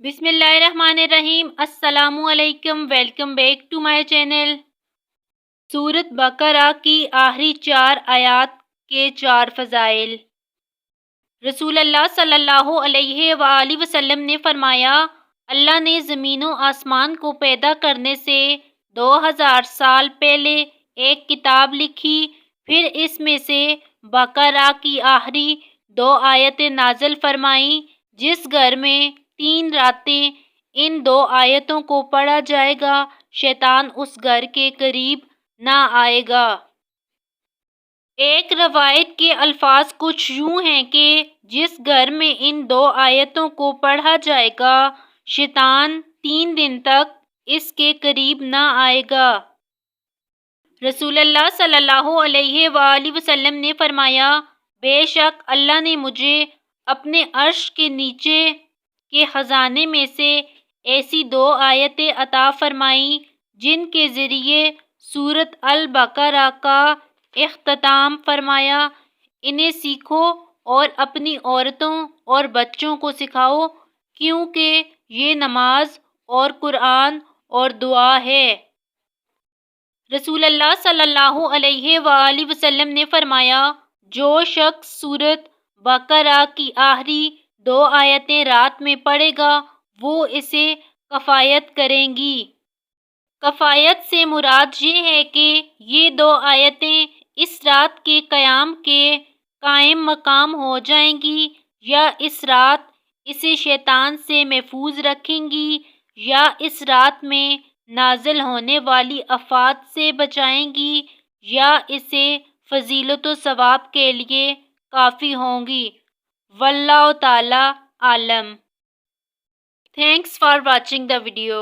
بسم اللہ الرحمن الرحیم۔ السلام علیکم، welcome back to my channel. Surah Baqarah کی آخری 4 آیات کے 4 فضائل۔ رسول اللہ صلی اللہ علیہ وآلہ وسلم نے فرمایا، اللہ نے زمین و آسمان کو پیدا کرنے سے 2000 سال پہلے ایک کتاب لکھی، پھر اس میں سے بقرہ کی آخری 2 آیتیں نازل فرمائیں۔ جس گھر میں 3 راتیں ان 2 آیتوں کو پڑھا جائے گا، شیطان اس گھر کے قریب نہ آئے گا۔ ایک روایت کے الفاظ کچھ یوں ہیں کہ جس گھر میں ان 2 آیتوں کو پڑھا جائے گا، شیطان 3 دن تک اس کے قریب نہ آئے گا۔ رسول اللہ صلی اللہ علیہ وآلہ وسلم نے فرمایا، بے شک اللہ نے مجھے اپنے عرش کے نیچے کے خزانے میں سے ایسی 2 آیتیں عطا فرمائیں جن کے ذریعے سورۃ البقرہ کا اختتام فرمایا۔ انہیں سیکھو اور اپنی عورتوں اور بچوں کو سکھاؤ، کیونکہ یہ نماز اور قرآن اور دعا ہے۔ رسول اللہ صلی اللہ علیہ وآلہ وسلم نے فرمایا، جو شخص سورۃ بقرہ کی آخری 2 آیتیں رات میں پڑھے گا، وہ اسے کفایت کریں گی۔ کفایت سے مراد یہ ہے کہ یہ 2 آیتیں اس رات کے قیام کے قائم مقام ہو جائیں گی، یا اس رات اسے شیطان سے محفوظ رکھیں گی، یا اس رات میں نازل ہونے والی آفات سے بچائیں گی، یا اسے فضیلت و ثواب کے لیے کافی ہوں گی۔ واللہ تعالی عالم۔ Thanks for watching the video.